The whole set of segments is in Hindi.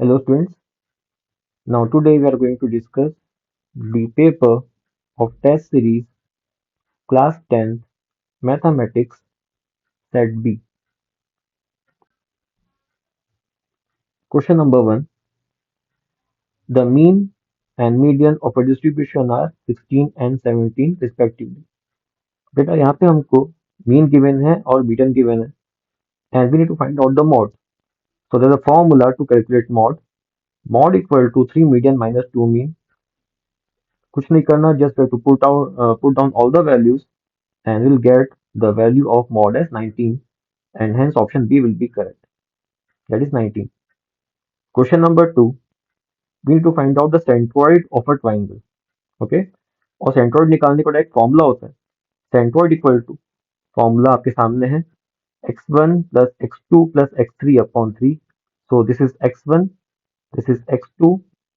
Hello students, now today we are going to discuss the paper of test series class 10th mathematics set B. Question number 1. The mean and median of a distribution are 16 and 17 respectively. बेटा यहाँ पे हमको mean given है और median given है and we need to find out the mod. So there's a formula to calculate mod. Mod equal to 3 median minus 2 mean. कुछ नहीं करना, just have to put down all the values and we'll get the value of mod as 19 and hence option B will be correct. That is 19. Question number 2. We need to find out the centroid of a triangle. Okay. और centroid निकालने का एक फॉर्मूला होता है. Centroid equal to फॉर्मूला आपके सामने है x1 plus x2 plus x3 upon 3. So this is x1, this is x2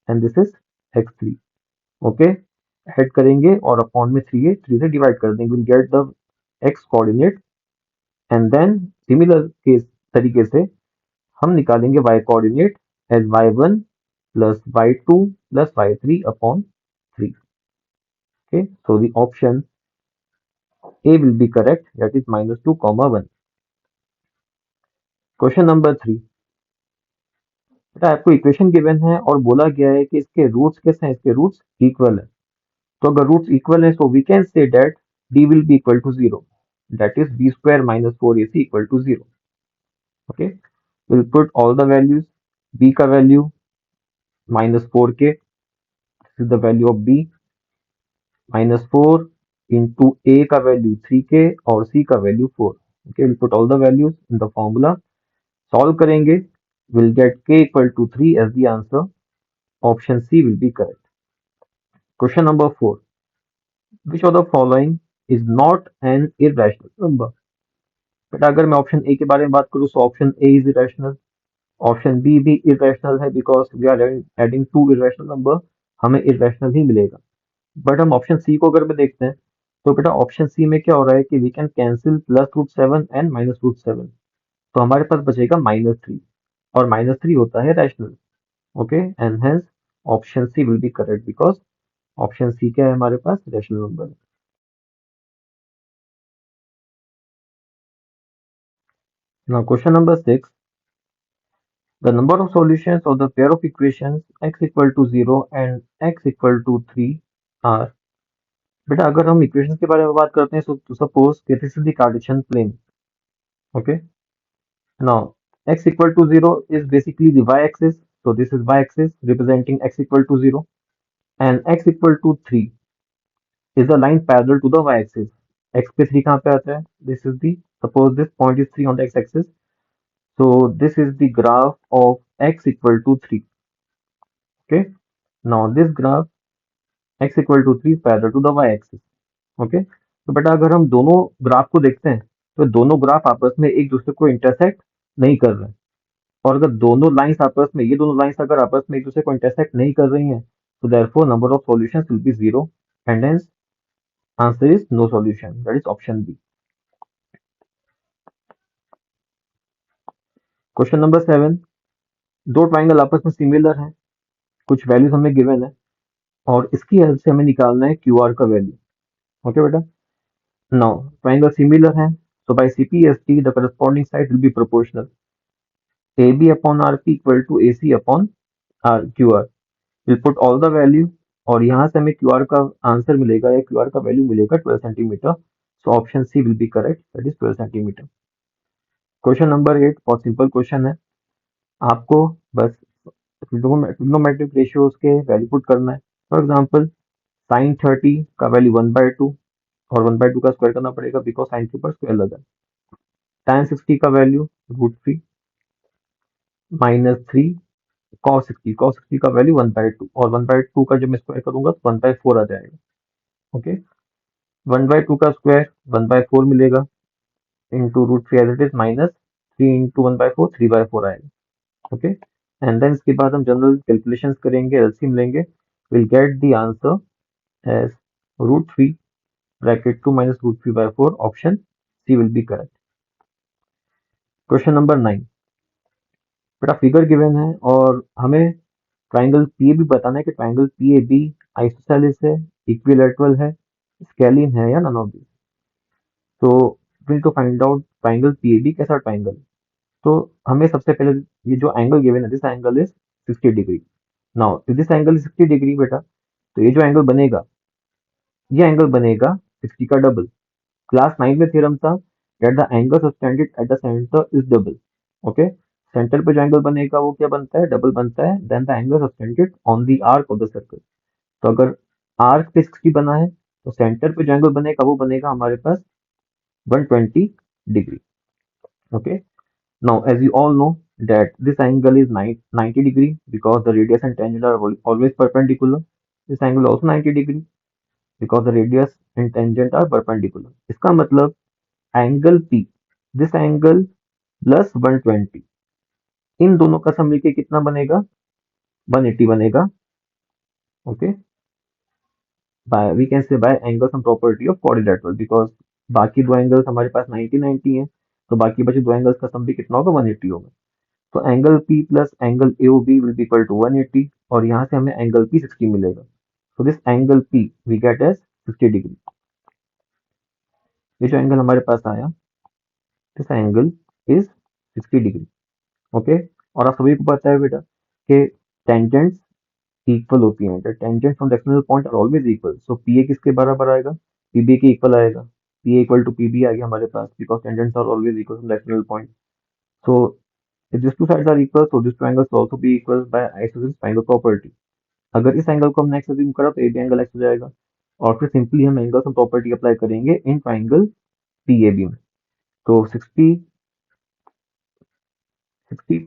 and this is x3. Okay. Add करेंगे और अपॉन में 3 है, 3 से डिवाइड कर देंगे. We'll get the x coordinate and then similar case तरीके से हम निकालेंगे y coordinate as y1 plus y2 plus y3 upon 3. Okay, so the option A will be correct, that is minus 2 comma 1. Question number 3. बेटा आपको इक्वेशन गिवन है और बोला गया है कि इसके रूट्स कैसे हैं, इसके रूट्स इक्वल है. तो अगर रूट्स इक्वल है so we can say that d will be equal to 0, that is b square minus 4ac equal to 0. Okay, we'll put all the values. b का value minus 4k, this is the value of b, minus 4 into a का वैल्यू 3k और c का value 4. Okay, we'll put all the values in the formula. Solve करेंगे, we'll get k equal to 3 as the answer. Option C will be correct. Question number 4. Which of the following is not an irrational number? बेटा अगर मैं ऑप्शन ए के बारे में बात करूं तो option A is irrational, option B भी इरेशनल है because we are adding to irrational number, हमें इरेशनल ही मिलेगा. बट हम ऑप्शन सी को अगर में देखते हैं तो बेटा ऑप्शन सी में क्या हो रहा है कि वी कैन कैंसिल +√7 एंड -√7, तो हमारे पास बचेगा -3 और -3 होता है rational. Okay, and hence option C will be correct because option C क्या है हमारे पास रैशनल नंबर है. Now question number 6. The number of solutions of the pair of equations x equal to 0 and x equal to 3 are. बेटा अगर हम इक्वेशंस के बारे में बात करते हैं तो सपोज कि this is the Cartesian plane. Okay, now x equal to 0 is basically the y-axis, so this is y-axis representing x equal to 0 and x equal to 3 is a line parallel to the y-axis. x पे 3 कहाँ पे आता है? This is the, suppose this point is 3 on the x-axis, so this is the graph of x equal to 3. Okay, now this graph x equal to 3 parallel to the y-axis. Okay, तो बेटा अगर हम दोनों ग्राफ को देखते हैं तो दोनों ग्राफ आपस में एक दूसरे को इंटरसेक्ट नहीं कर रहे हैं. और अगर दोनों लाइंस आपस में, ये दोनों लाइंस अगर आपस में एक दूसरे को इंटरसेक्ट नहीं कर रही हैं तो therefore number of solutions will be 0 and hence answer is no solution, that is option B. Question number 7. दो ट्राइंगल आपस में सिमिलर हैं, कुछ वैल्यूज हमें गिवन है और इसकी हेल्प से हमें निकालना है क्यू आर का वैल्यू. ओके बेटा, नाउ ट्राइंगल सिमिलर है so by CPST the corresponding side will be proportional. AB upon RP equal to AC upon QR. We'll put all the value और यहाँ से हमें QR का आंसर मिलेगा या QR का वैल्यू मिलेगा 12 centimetre. So option C will be correct, that is 12 centimetre. Question number 8 बहुत सिंपल क्वेश्चन है. आपको बस ट्रिग्नोमेट्रिक रेशियोज के वैल्यू पुट करना है. फॉर एग्जांपल sin 30 का वैल्यू 1/2 और 1/2 का स्क्वायर करना पड़ेगा बिकॉज साइन के ऊपर स्क्वायर लगा है. tan 60 का वैल्यू √3 -3 cos 60 का वैल्यू 1/2 और 1/2 का जब मैं स्क्वायर करूंगा तो 1/4 आ जाएगा. ओके, 1/2 का स्क्वायर 1/4 मिलेगा into √3 as it is -3 into 1/4 3/4 आएगा. ओके, एंड देन इसके बाद हम जनरल कैलकुलेशन करेंगे, एलसीएम लेंगे, will get the answer as √3 bracket 2 minus √3/4. Option C will be correct. Question number 9. बेटा फिगर गिवन है और हमें ट्राइंगल पी भी बताना है कि triangle P A B isosceles है, इक्विलैटरल है, स्केलिन है या नन ऑफ दिस। तो we to find out triangle P A B कैसा ट्राइंगल। तो हमें सबसे पहले ये जो एंगल गिवन है, this angle is 60 degree. Now this angle is 60 degree बेटा, तो ये जो एंगल बनेगा, ये एंगल बनेगा 60 का डबल। क्लास 9 में थ्योरम था that the angle subtended at the centre is double. Okay, centre पे जो एंगल बनेगा वो क्या बनता है, डबल बनता है then the angle subtended on the arc of the circle. तो अगर आर्क पे 60 बना है तो सेंटर पे जो एंगल बनेगा वो बनेगा हमारे पास 120 degree. Okay, now as you all know that this angle is 90 degree because the radius and tangent are always perpendicular. This angle also 90 degree because the radius and tangent are perpendicular. इसका मतलब angle P, this angle plus 120, इन दोनों का सम मिलके कितना बनेगा, 180 बनेगा। Okay, by we can say by angle sum property of quadrilateral, because बाकी दो एंगल्स हमारे पास 90 90 है, तो बाकी बचे दो एंगल्स का सम भी कितना होगा, 180 होगा। तो angle P plus angle AOB will be equal to 180 और यहाँ से हमें एंगल P 60 मिलेगा। तो this angle P we get as 60 degree. ये जो एंगल हमारे पास आया, this angle is 60 degree. Okay, और आप सभी को पता है बेटा कि टेंजेंट्स इक्वल होती हैं, tangent from the external point are always equal. So PA किसके बराबर आएगा, PB के इक्वल आएगा। PA इक्वल टू PB आ गया हमारे पास because tangents are always equal from the external point. So if these two sides are equal, so these two angles will also be equal by isosceles triangle property. अगर इस एंगल को हमने एक्स अज्यूम करा तो ये भी एंगल एक्स हो जाएगा, और फिर सिंपली हम एंगल सम प्रॉपर्टी अप्लाई करेंगे इन ट्राइंगल PAB में। तो 60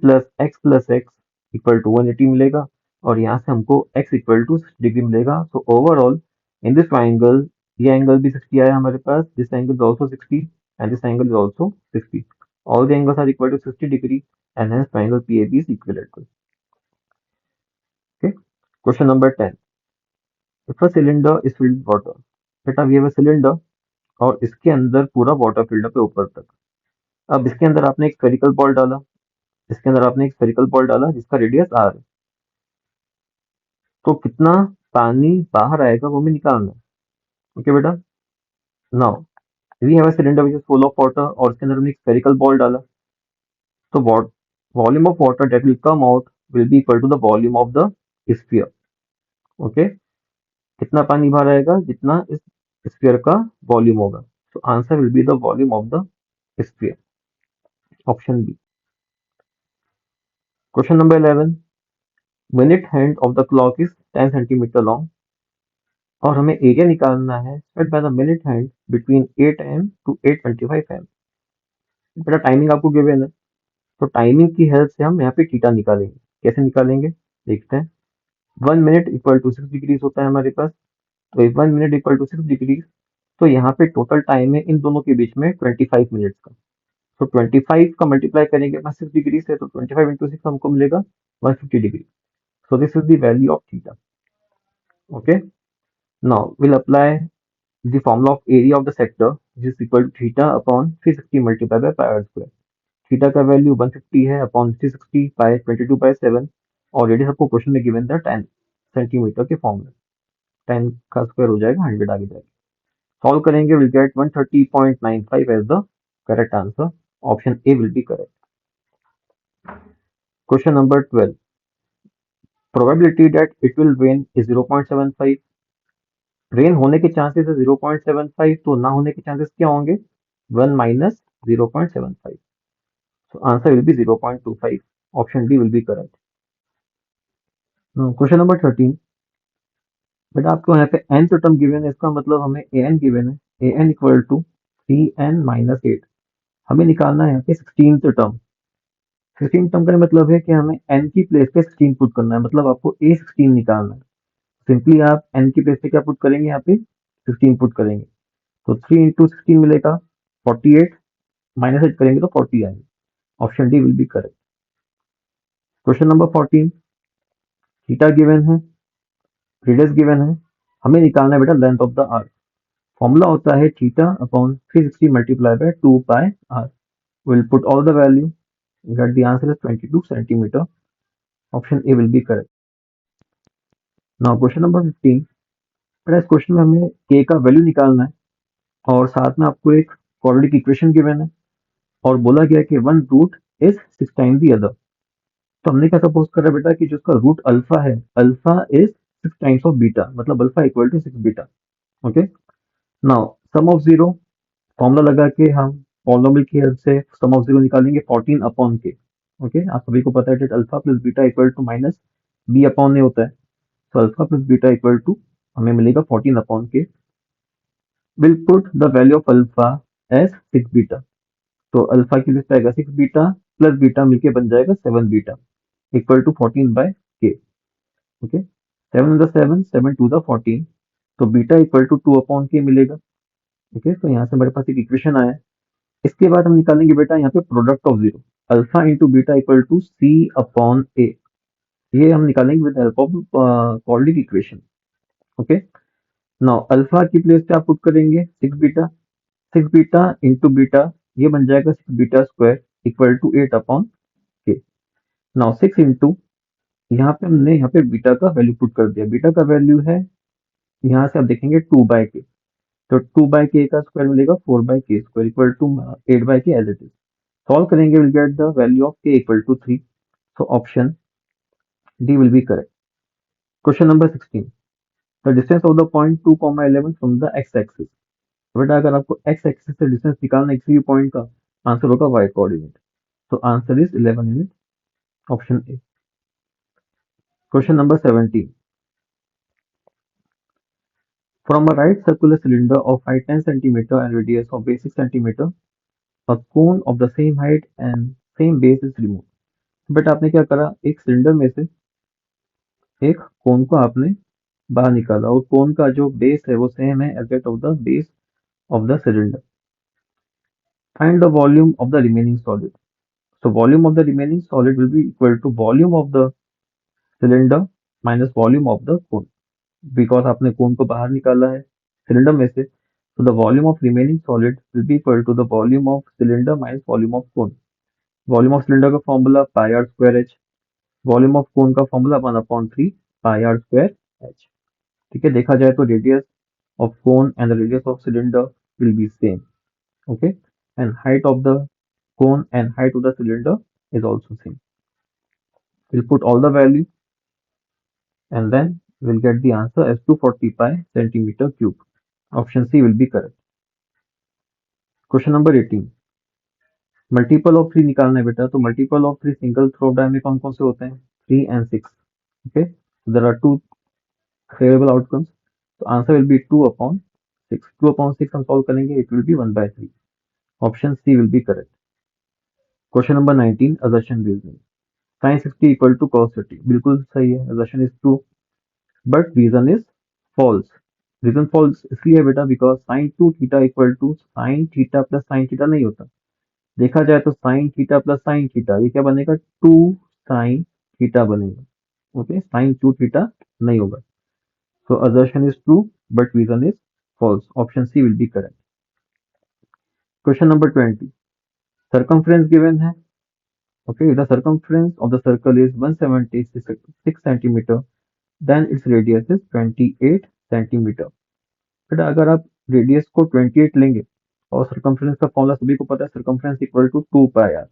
प्लस एक्स इक्वल टू 180 मिलेगा और यहाँ से हमको x इक्वल टू 60 डिग्री मिलेगा। So overall in this triangle ये एंगल भी 60 आया हमारे पास, this angle is also 60 and this angle is also 60। All the angles are equal to 60 degree and hence triangle PAB is equilateral. Okay, question number 10. If a cylinder is filled with water, बेटा we have a cylinder और इसके अंदर पूरा वाटर फिल्ड है ऊपर तक। अब इसके अंदर आपने एक स्फेरिकल बॉल डाला, इसके अंदर आपने एक स्फेरिकल बॉल डाला जिसका रेडियस r है। तो कितना पानी बाहर आएगा वो हमें निकालना है। ओके बेटा, now we have a cylinder which is full of water और इसके अंदर हमने एक स्फेरिकल बॉल डाला। तो volume of water that will come out will be equal to the volume of the sphere. Okay, कितना पानी बाहर आएगा, जितना इस स्फीयर का वॉल्यूम होगा। So answer will be the volume of the sphere. Option B. Question number 11. Minute hand of the clock is 10 centimeter long और हमें एरिया निकालना है set by the minute hand between 8 am to 8:25 am। बेटा टाइमिंग आपको गिवन है, तो टाइमिंग की हेल्प से हम यहाँ पे थीटा निकालेंगे। कैसे निकालेंगे देखते हैं। 1 मिनट इक्वल टू 6 डिग्रीज होता है हमारे पास, तो 1 मिनट इक्वल टू 6 डिग्रीज, तो यहाँ पे टोटल टाइम है इन दोनों के बीच में 25 मिनट्स का। तो 25 का मल्टीप्लाई करेंगे अपना 6 डिग्री से, तो 25 इंटू 6 हमको मिलेगा 150 degree. So this is the value of theta. Okay, now will apply the formula of area of the sector which is equal to theta upon 360 multiply by pi are square. Theta का वैल्यू 150 है अपॉन 360 बाय 22/7 और रेडियस आपको क्वेश्चन में गिवन था 10 सेंटीमीटर के फॉर्म में। 10 का स्क्वायर हो जाएगा 100 आगे जाएगा। सॉल्व करेंगे will get 130.95 as the correct answer. Option A will be correct. Question number 12. Probability that it will rain is 0.75. Rain होने के चांसेस है 0.75, तो ना होने के चांसेस क्या होंगे, 1 minus 0.75। So answer will B 0.25। Option D will be correct. Question number 13। बेटा आपको यहाँ पे n टर्म गिवन है, इसका मतलब हमें an गिवन है, an equal to 3n minus 8। हमें निकालना है यहाँ पे 16th टर्म। 16th टर्म का मतलब है कि हमें n की प्लेस पे 16 पुट करना है, मतलब आपको a16 निकालना है। सिंपली आप n की प्लेस पे क्या पुट करेंगे, यहाँ पे 16 पुट करेंगे, तो 3 इंटू 16 मिलेगा 48, माइनस 8 करेंगे तो 40 आएगा। Option D will be correct. Question number 14। Theta given है, रेडियस गिवन है, हमें निकालना है बेटा length of the arc. Formula होता है theta upon 360 multiply by 2 pi r. Will put all the value. That the answer is 22 centimeter. Option A will be correct. Now question number 15। बेटा इस क्वेश्चन में हमें k का वैल्यू निकालना है और साथ में आपको एक क्वाड्रेटिक इक्वेशन गिवन है और बोला गया है कि one root is 6 time the other. तो हमने क्या सपोज करा बेटा कि जो उसका रूट अल्फा है, alpha is 6 times of beta, मतलब alpha equal to 6 beta. Okay. Now sum of zero, formula लगा के हम पॉलिनोमियल की हेल्प से सम ऑफ जीरो निकालेंगे 14 अपॉन के। ओके, आप सभी को पता है कि alpha plus beta equal to minus B upon A होता है। तो alpha plus beta equal to हमें मिलेगा 14 upon K. Will put the value of alpha as 6 beta. तो अल्फा की लिस्ट आएगा 6 बीटा प्लस बीटा मिलके बन जाएगा 7 beta equal to 14 by K. Okay, 7 the 7, 7 to the 14, तो बीटा इक्वल टू 2 अपॉन के मिलेगा। ओके, तो यहाँ से हमारे पास एक इक्वेशन आया है। इसके बाद हम निकालेंगे बेटा यहाँ पे product of zero, alpha into beta equal to C upon A. ये हम निकालेंगे with help of quadratic equation. Okay, now alpha की प्लेस पे आप पुट करेंगे 6 बीटा, 6 बीटा इंटू बीटा, ये बन जाएगा 6 beta square equal to 8 upon k. Now 6 into, यहाँ पे हमने यहाँ पे बीटा का वैल्यू पुट कर दिया। बीटा का वैल्यू है, यहाँ से आप देखेंगे 2 बाय के, तो 2 बाय के का स्क्वायर मिलेगा 4 by K square equal to 8 by K as it is. Solve करेंगे, will get the value of K equal to 3। So option D will be correct. Question number 16। The distance of the point 2, 11 from the X axis. बेटा अगर आपको एक्स एक्सिस से डिस्टेंस निकालना है किसी भी पॉइंट का, आंसर होगा वाई कोऑर्डिनेट। तो answer is 11 unit, option A. Question number 17। From a right circular cylinder of height 10 centimeter and radius of base 6 centimeter, a cone of the same height and same base is removed। बेटा आपने क्या करा, एक सिलेंडर में से एक कोन को आपने बाहर निकाला और कोन का जो बेस है वो सेम है as that of the base of the cylinder. Find the volume of the remaining solid. So volume of the remaining solid will be equal to volume of the cylinder minus volume of the cone, because आपने कोन को बाहर निकाला है सिलेंडर में से। So the volume of remaining solid will be equal to the volume of cylinder minus volume of cone। Volume of cylinder का formula pi are square H, volume of cone का formula 1/3 pi are square H. ठीक है, देखा जाए तो radius of cone and the radius of cylinder will be same। Okay, and height of the cone and height of the cylinder is also same। We'll put all the value and then we'll get the answer as 240 pi centimeter cube। Option C will be correct। Question number 18। Multiple of three निकालना है बेटा, तो multiple of three single throw die में कौन कौन से होते हैं, 3 and 6। Okay, there are two favourable outcomes. तो आंसर विल बी 2/6। 2/6 हम सॉल्व करेंगे, it will be 1/3। Option C will be correct. Question number 19, assertion reasoning. sin 60 equal to cos 30, बिल्कुल सही है, assertion is true but reason is false. Reason false इसलिए है बेटा because sin 2 theta equal to sin theta plus sin theta नहीं होता। देखा जाए तो sin theta plus sin theta ये क्या बनेगा, 2 sin थीटा बनेगा। ओके, sin 2 थीटा नहीं होगा। So assertion is true but reason is false. Option C will be correct. Question number 20। Circumference given है। Okay, the circumference of the circle is 176 centimetre, then its radius is 28 centimetre. बेटा अगर आप रेडियस को 28 लेंगे और सर्कमफ्रेंस का फॉर्मूला सभी को पता है, circumference equal to 2 pi r.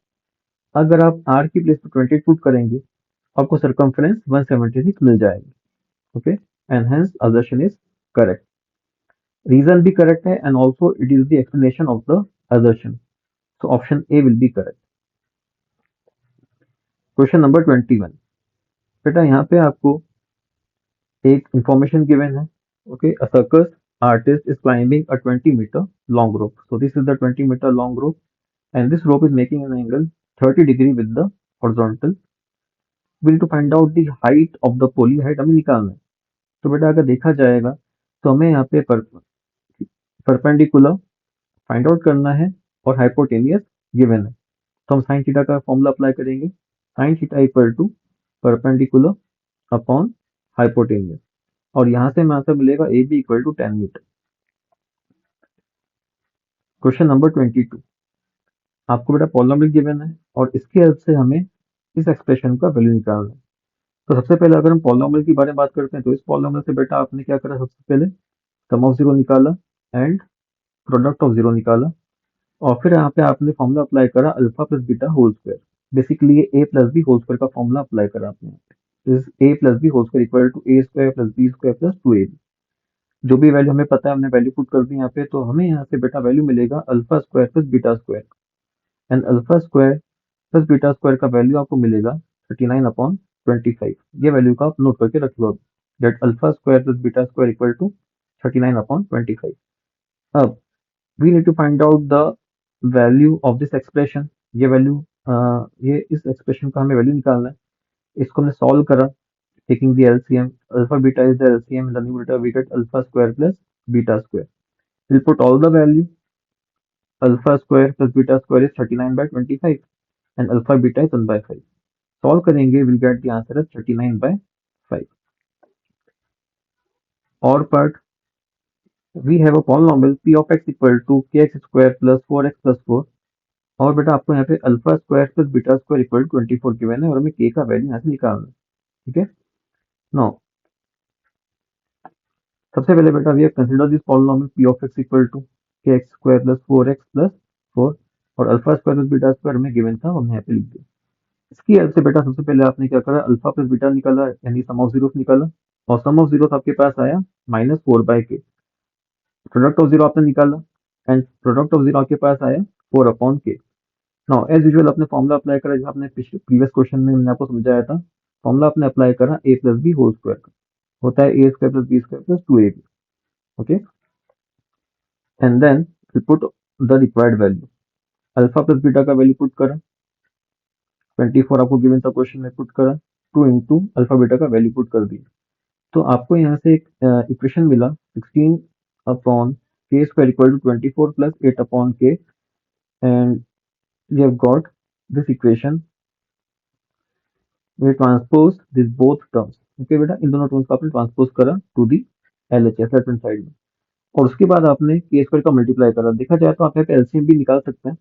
अगर आप आर की प्लेस पर 28 पुट करेंगे आपको सर्कमफ्रेंस 176 मिल जाएगी। Okay, and hence assertion is correct. Reason भी करेक्ट है and also it is the explanation of the assertion। So option A will be correct. Question number 21। बेटा यहाँ पे आपको एक इंफॉर्मेशन गिवन है। Okay, a circus artist is climbing a 20-meter long rope। So this is the 20-meter long rope and this rope is making an angle 30 degree with the horizontal। will to find out the height of the pulley, height हमें निकालना है। तो बेटा अगर देखा जाएगा तो हमें यहाँ पे परपेंडिकुलर फाइंड आउट करना है और हाइपोटेनियस गिवन है। तो हम साइन थीटा का फॉर्मूला अप्लाई करेंगे, sine theta equal to perpendicular upon hypotenuse, और यहाँ से हमें आंसर मिलेगा A B equal to 10 metre. Question number 22। आपको बेटा पॉलिनॉमियल गिवन है और इसकी हेल्प से हमें इस एक्सप्रेशन का वैल्यू निकालना है। तो सबसे पहले अगर हम पॉलिनॉमियल के बारे में बात करते हैं तो इस पॉलिनॉमियल से बेटा आपने क्या करा, सबसे पहले सम ऑफ जीरो निकाला एंड प्रोडक्ट ऑफ जीरो निकाला, और फिर यहाँ पे आपने फॉर्मूला अप्लाई करा alpha plus beta whole square. Basically ये A plus B whole square का फॉर्मूला अप्लाई करा आपने यहाँ पे। इस A plus B whole square equal to A square plus B square plus two A B. जो भी वैल्यू हमें पता है हमने वैल्यू पुट कर दी यहाँ पे, तो हमें यहाँ से बेटा वैल्यू मिलेगा alpha square plus beta square. And alpha square plus beta square का वैल्यू आपको मिलेगा 39/25। ये वैल्यू का आप नोट करके रख लो that alpha square plus beta square equal to 39/25। अब we need to find out the value of this expression। ये वैल्यू ये इस एक्सप्रेशन का हमें वैल्यू निकालना है। इसको हमने सॉल्व करा taking the LCM। Alpha beta is the LCM, the numerator we get alpha square plus beta square। we'll put all the value। alpha square plus beta square is 39/25 and alpha beta is 1/5। Solve करेंगे we'll get the answer as 39/5। और part, we have a polynomial p of x equal to kx square plus 4x plus 4। और बेटा आपको यहाँ पे alpha square plus beta square equal 24 given है और हमें के का वैल्यू यहाँ से निकालना है। ठीक है। नो, सबसे पहले बेटा we have consider this polynomial P of X equal to K X square plus 4x plus 4, और alpha square plus beta square हमें गिवन था, हमने यहाँ पे लिख दिया। इसकी हेल्प से बेटा सबसे पहले आपने क्या करा, अल्फा प्लस बीटा निकाला यानी सम ऑफ जीरो निकाला, और सम ऑफ जीरो आपके पास आया -4/k। प्रोडक्ट ऑफ जीरो आपने निकाला एंड प्रोडक्ट ऑफ जीरो आपके पास आया 4/k। नाउ एज यूजुअल आपने फॉर्मूला अप्लाई करा, जैसे आपने प्रीवियस क्वेश्चन में मैंने आपको समझाया था। फॉर्मूला आपने अप्लाई करा A plus B whole square का, होता है A square plus B square plus two A B. Okay, and then we put the required value. Alpha plus beta का वैल्यू पुट करा, 24 आपको गिवन था क्वेश्चन में, पुट करा 2 इंटू अल्फा बीटा का वैल्यू पुट कर दिया। तो आपको यहाँ से एक इक्वेशन मिला 16/k square equal to 24 plus 8/k। And we have got this equation, we transpose this both terms. Okay बेटा, इन दोनों टर्म्स को आपने ट्रांसपोज करा to the LHS left hand side में, और उसके बाद आपने के स्क्वायर का मल्टीप्लाई करा। देखा जाए तो आप यहाँ पे एलसीएम भी निकाल सकते हैं।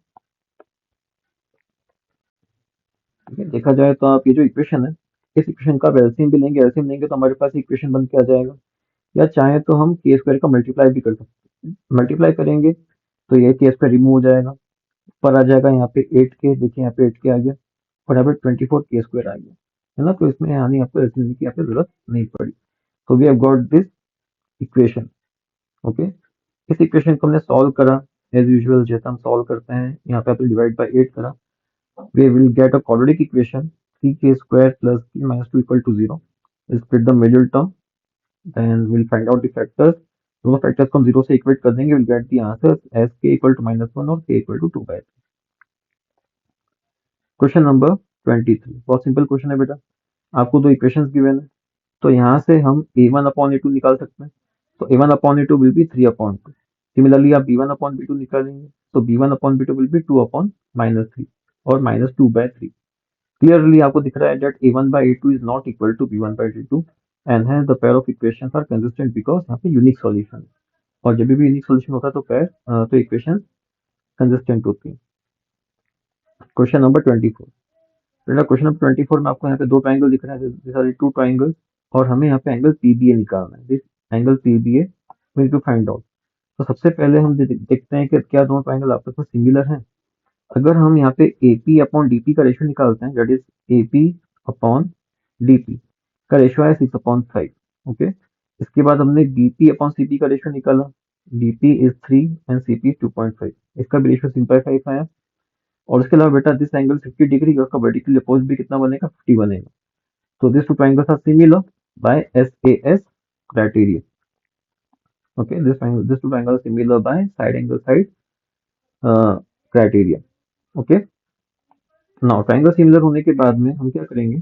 ठीक है, देखा जाए तो आप ये जो इक्वेशन है, इस इक्वेशन का एलसीएम भी लेंगे, एलसीएम लेंगे तो हमारे पास इक्वेशन बन के आ जाएगा। या चाहे तो हम के स्क्वायर का मल्टीप्लाई भी कर सकते हैं। मल्टीप्लाई करेंगे तो ये के स्क्वायर रिमूव हो जाएगा, ऊपर आ जाएगा यहाँ पे 8k, देखिए यहाँ पे 8k आ गया, और यहाँ पे 24k स्क्वायर आ गया, है ना। तो इसमें यानी आपको एलसीएम की यहाँ पे जरूरत नहीं पड़ी। तो we have got this equation. Okay, इस इक्वेशन को हमने सॉल्व करा एज यूजुअल, जैसा हम सॉल्व करते हैं। यहाँ पे आपने डिवाइड बाय 8 करा, we will get a quadratic equation 3k square plus k minus 2 equal to 0। We'll split the middle term, then we'll find out the factors। दोनों फैक्टर्स को हम 0 से इक्वेट कर देंगे, we'll get the answers as k equal to -1 और k equal to 2/3। Question number 23 बहुत सिंपल क्वेश्चन है बेटा। आपको दो इक्वेशंस गिवन है, तो यहाँ से हम a1/a2 निकाल सकते हैं। तो a1/a2 will be 3/2। सिमिलरली आप b1/b2 निकालेंगे तो b1/b2 will be 2/-3 और -2/3। Clearly आपको दिख रहा है that a1/a2 is not equal to b1/a2 and hence the pair of equations are consistent because यहाँ पे यूनिक सॉल्यूशन है, और जब भी यूनिक सॉल्यूशन होता है तो पेयर तो इक्वेशन कंसिस्टेंट होती है। क्वेश्चन नंबर 24 बेटा, क्वेश्चन नंबर 24 में आपको यहाँ पे दो ट्राइंगल दिख रहे हैं, दिस आर टू ट्राइंगल्स, और हमें यहाँ पे एंगल पीबीए निकालना है। This angle PBA we need to find out. तो सबसे पहले हम देखते हैं कि क्या दोनों ट्राइंगल आपस में सिमिलर हैं। अगर हम यहाँ पे AP अपॉन DP का रेशियो निकालते हैं, that is AP upon DP का रेशियो है 6/5। ओके, इसके बाद हमने BP अपॉन CP का रेशियो निकाला, BP is 3 and CP is 2.5। इसका भी रेशियो सिंपल 5 आया। और उसके अलावा बेटा दिस एंगल 50 डिग्री और उसका वर्टिकल अपोजिट भी कितना बनेगा, 50 बनेगा। तो this two triangles are similar by SAS criteria. Okay, this two triangles similar by side angle side criteria. Okay, now triangle similar होने के बाद में हम क्या करेंगे,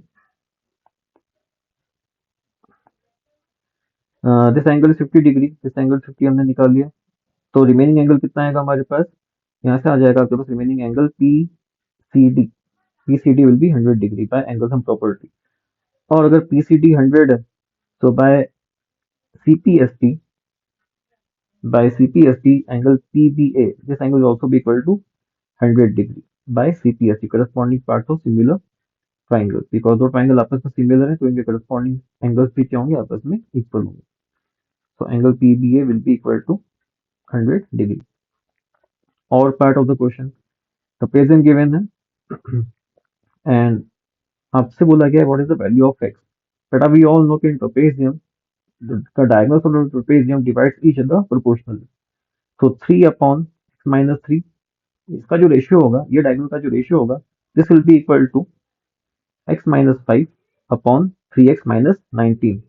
this angle is 50 degree, this angle 50 हमने निकाल लिया। तो रिमेनिंग एंगल कितना आएगा हमारे पास, यहाँ से आ जाएगा आपके पास remaining angle PCD। PCD will be 100 degree by angle sum property. और अगर PCD 100 है तो by CPST, by CPST angle PBA, this angle will also be equal to 100 degree। by CPSE, corresponding parts of similar triangles, because दो ट्राइंगल आपस में सिमिलर है तो इनके corresponding एंगल्स भी क्या होंगे, आपस में इक्वल होंगे. So angle PBA will be equal to 100 degree. Or part of the question, the present given है and आपसे बोला गया है what is the value of x. But we all know कि in trapezium the diagonals of the trapezium divides each other proportionally. So 3 upon x minus 3, इसका जो रेशियो होगा, ये डायगोनल का जो रेशियो होगा, this will be equal to x minus 5 upon 3x minus 19.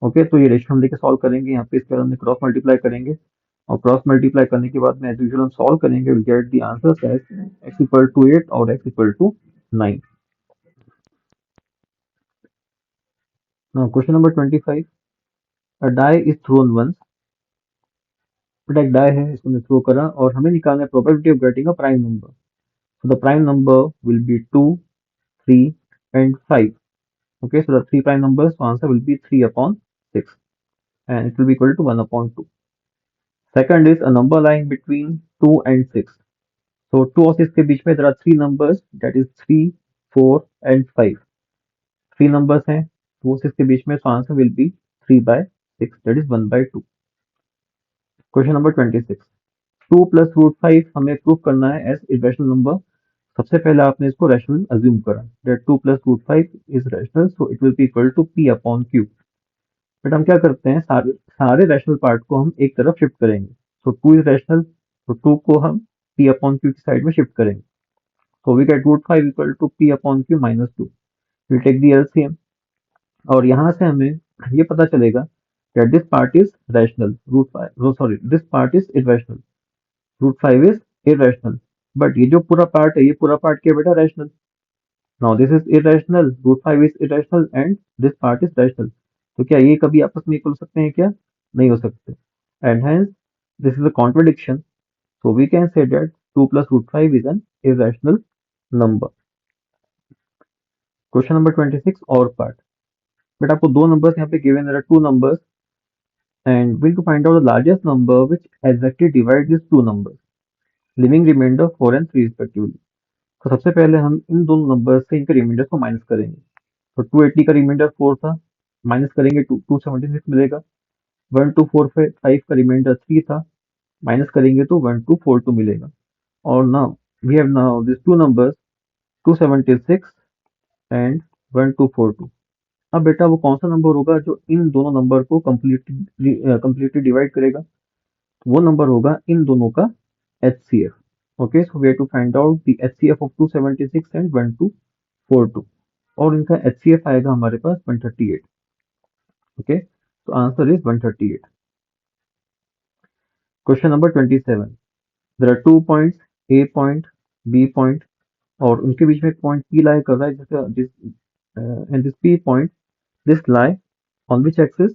Okay, तो ये रेशियो हम लेके सॉल्व करेंगे. यहाँ पे इसके बाद हमने क्रॉस मल्टीप्लाई करेंगे और क्रॉस मल्टीप्लाई करने के बाद में एज यूजुअल हम सॉल्व करेंगे. Will get the answers as x equal to 8 और x equal to 9. Now question number 25. A die is thrown once. बेटा एक डाई है, इसको हमने थ्रो करा और हमें निकालना है probability of getting a prime number. So the prime number will be 2, 3 and 5. Okay, so the three prime numbers, so answer will be 3 upon 6 and it will be equal to 1 upon 2. Second is a number lying between 2 and 6. So 2 और 6 के बीच में there are three numbers, that is 3, 4 and 5. Three numbers हैं 2 और 6 के बीच में, so answer will be 3 by 6, that is 1 by 2. Question number 26. 2 plus root 5 हमें प्रूव करना है as irrational number. सबसे पहले आपने इसको रैशनल अज्यूम करा, that 2 plus root 5 is rational, so it will be equal to p upon q. But हम क्या करते हैं, सारे रैशनल पार्ट को हम एक तरफ शिफ्ट करेंगे. सो 2 इज रैशनल, तो 2 को हम p अपॉन q की साइड में शिफ्ट करेंगे. तो we get root 5 equal to p upon q minus 2. Will take the LCM और यहाँ से हमें ये पता चलेगा that this part is rational, root 5, no sorry, this part is irrational, root 5 is irrational. But ये जो पूरा पार्ट है, ये पूरा पार्ट क्या है बेटा, rational. Now this is irrational, root 5 is irrational and this part is rational. तो क्या ये कभी आपस में इक्वल हो सकते हैं क्या, नहीं हो सकते. And hence this is a contradiction, so we can say that 2 plus root 5 is an irrational number. Question number 26 और part. बट आपको दो नंबर्स यहाँ पे given, there are two numbers and we need to find out the largest number which exactly divides these two numbers, leaving remainder 4 and 3 respectively. तो सबसे पहले हम इन दोनों नंबर से इनके रिमाइंडर को माइनस करेंगे. तो 280 का रिमाइंडर 4 था, माइनस करेंगे 276 मिलेगा. 1245 का रिमाइंडर 3 था, माइनस करेंगे तो 1242 मिलेगा. और now we have now this two numbers 276 and 1242. अब बेटा वो कौन सा नंबर होगा जो इन दोनों नंबर को कंप्लीटली डिवाइड करेगा, तो वो नंबर होगा इन दोनों का HCF. Okay, so we have to find out the HCF of 276 and 1242 और इनका HCF आएगा हमारे पास 138. Okay, so answer is 138. Question number 27. There are 2 points, A point, B point, और उनके बीच में एक पॉइंट P lie कर रहा है, जिसका and this P point, this lie on which axis?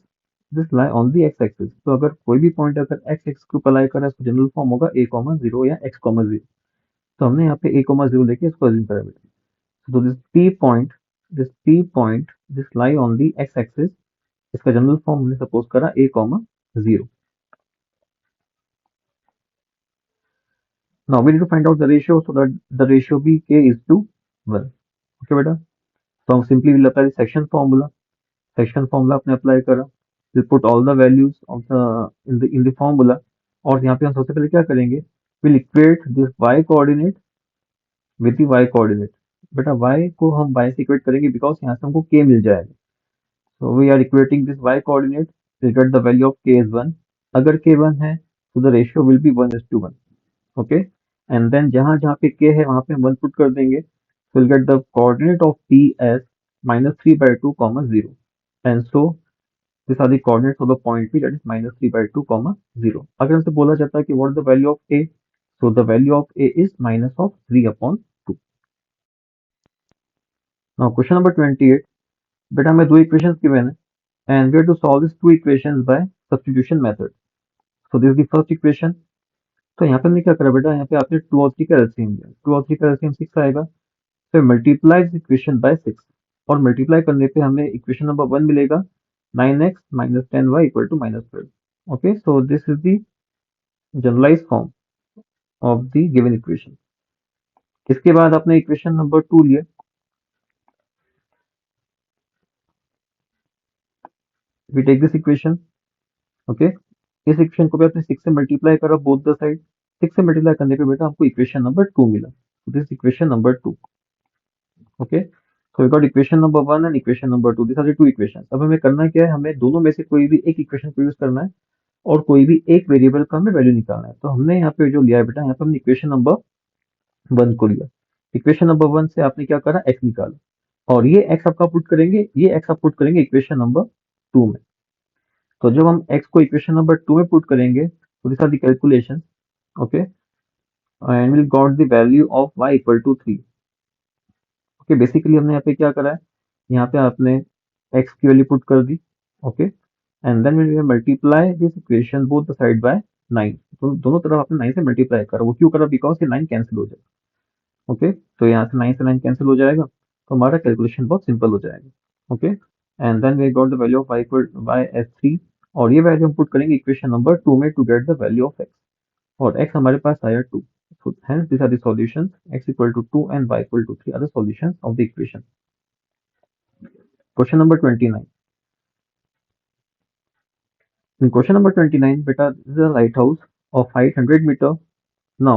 This lie on the x axis. तो अगर कोई भी पॉइंट अगर x एक्स के ऊपर lie कर रहा है, उसका जनरल फॉर्म होगा a,0 या x,0. तो हमने यहाँ पे a,0 लेके इसको अज्यूम करा बेटा. तो this P point, this lie on the x axis, इसका जनरल फॉर्म हमने सपोज करा a,0. Now we need to find out the ratio so that the ratio be k is to 1. Okay बेटा, so हम simply will apply the section formula. Section formula आपने apply करा, we'll put all the values of the in the formula. और यहाँ पे हम सबसे पहले क्या करेंगे, we'll equate this y coordinate with the y coordinate. बेटा y को हम y से equate करेंगे because यहाँ से हमको k मिल जाएगा. So we are equating this y coordinate, we'll get the value of k is 1. अगर k 1 है तो the ratio will be 1:1. Okay, and then जहां जहां पे k है वहां पे हम 1 पुट कर देंगे. so we'll get the coordinate of p as -3/2, 0. and so these are the coordinates of the point p, that is -3/2, 0. अगर हमसे बोला जाता है कि what is the value of a, so the value of a is -3/2. now question number 28. बेटा हमें दो इक्वेशंस गिवन है and we have to solve these two equations by substitution method. so this is the first equation. तो यहाँ पे हमने क्या करा बेटा, यहाँ पे आपने 2 और 3 का एलसीएम लिया. 2 और 3 का एलसीएम 6 आएगा. फिर मल्टीप्लाई इक्वेशन बाय 6 और मल्टीप्लाई करने पे हमें इक्वेशन नंबर 1 मिलेगा 9x minus 10y equal to -12. Okay, so this is the generalized form of the given equation. इसके बाद आपने इक्वेशन नंबर 2 लिया। We take this equation, okay. इस इक्वेशन को भी आपने 6 से मल्टीप्लाई करा बोथ द साइड। 6 से मल्टीप्लाई करने पे बेटा हमको इक्वेशन नंबर 2 मिला। This equation number 2, okay. So we got equation number 1 and equation number 2, this are the two equation. अब हमें करना क्या है, हमें दोनों में से कोई भी एक इक्वेशन को यूज करना है और कोई भी एक वेरिएबल का हमें वैल्यू निकालना है। तो हमने यहाँ पे जो लिया है बेटा, यहाँ पे हमने इक्वेशन नंबर 1 को लिया। इक्वेशन नंबर 1 से आपने क्या करा, x निकाला, और ये x आपका पुट करेंगे, ये x आप पुट करेंगे इक्वेशन नंबर 2 में। तो जब हम x को इक्वेशन नंबर 2 में पुट करेंगे, तो this are the calculation, okay, and will got the value of y equal to 3। Okay, basically हमने यहाँ पे क्या करा है, यहाँ पे आपने x की वैल्यू पुट कर दी, okay, and then will multiply this equation both the side by 9। तो दोनों तरफ आपने 9 से मल्टीप्लाई करा। वो क्यों करा, बिकॉज ये 9 कैंसिल हो जाए, ओके। तो यहाँ से 9 से 9 कैंसिल हो जाएगा, तो हमारा कैलकुलेशन बहुत सिंपल हो जाएगा, okay. And then we got the value of y as 3, और ये वैल्यू हम पुट करेंगे इक्वेशन नंबर 2 में to get the value of x, और x हमारे पास आया 2। So hence these are the solutions, x equal to 2 and y equal to 3 are the solutions of the equation. Question number 29. In question number 29, beta, this is a lighthouse of height 100 metre. Now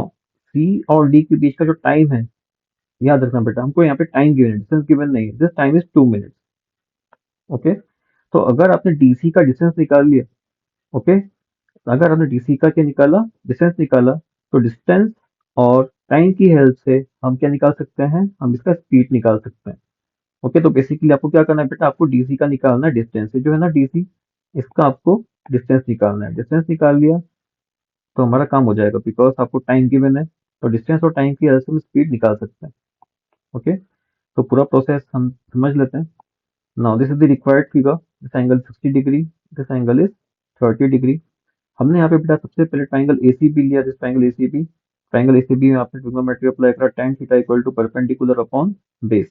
C और D के बीच का जो टाइम है, याद रखना बेटा, हमको यहाँ पे टाइम गिवन है, डिस्टेंस गिवन नहीं है। This time is 2 minutes, okay. तो अगर आपने DC का डिस्टेंस निकाल लिया, ओके, अगर आपने DC का क्या निकाला, डिस्टेंस निकाला, तो डिस्टेंस और टाइम की हेल्प से हम क्या निकाल सकते हैं, हम इसका स्पीड निकाल सकते हैं, ओके। तो बेसिकली आपको क्या करना है बेटा, आपको DC का निकालना है, डिस्टेंस जो है ना DC, इसका आपको डिस्टेंस निकालना है। डिस्टेंस निकाल लिया तो हमारा काम हो जाएगा, बिकॉज आपको टाइम गिवन है, तो डिस्टेंस और टाइम की हेल्प से हम स्पीड निकाल सकते हैं, ओके। तो पूरा प्रोसेस हम समझ लेते हैं। Now this is the required figure, this angle 60 degree, this angle is 30 degree. हमने यहाँ पे बेटा सबसे पहले ट्राइंगल ACB लिया, this triangle ACB। Triangle ACB में आपने ट्रिग्नोमेट्री अप्लाई करा, tan theta equal to perpendicular upon base,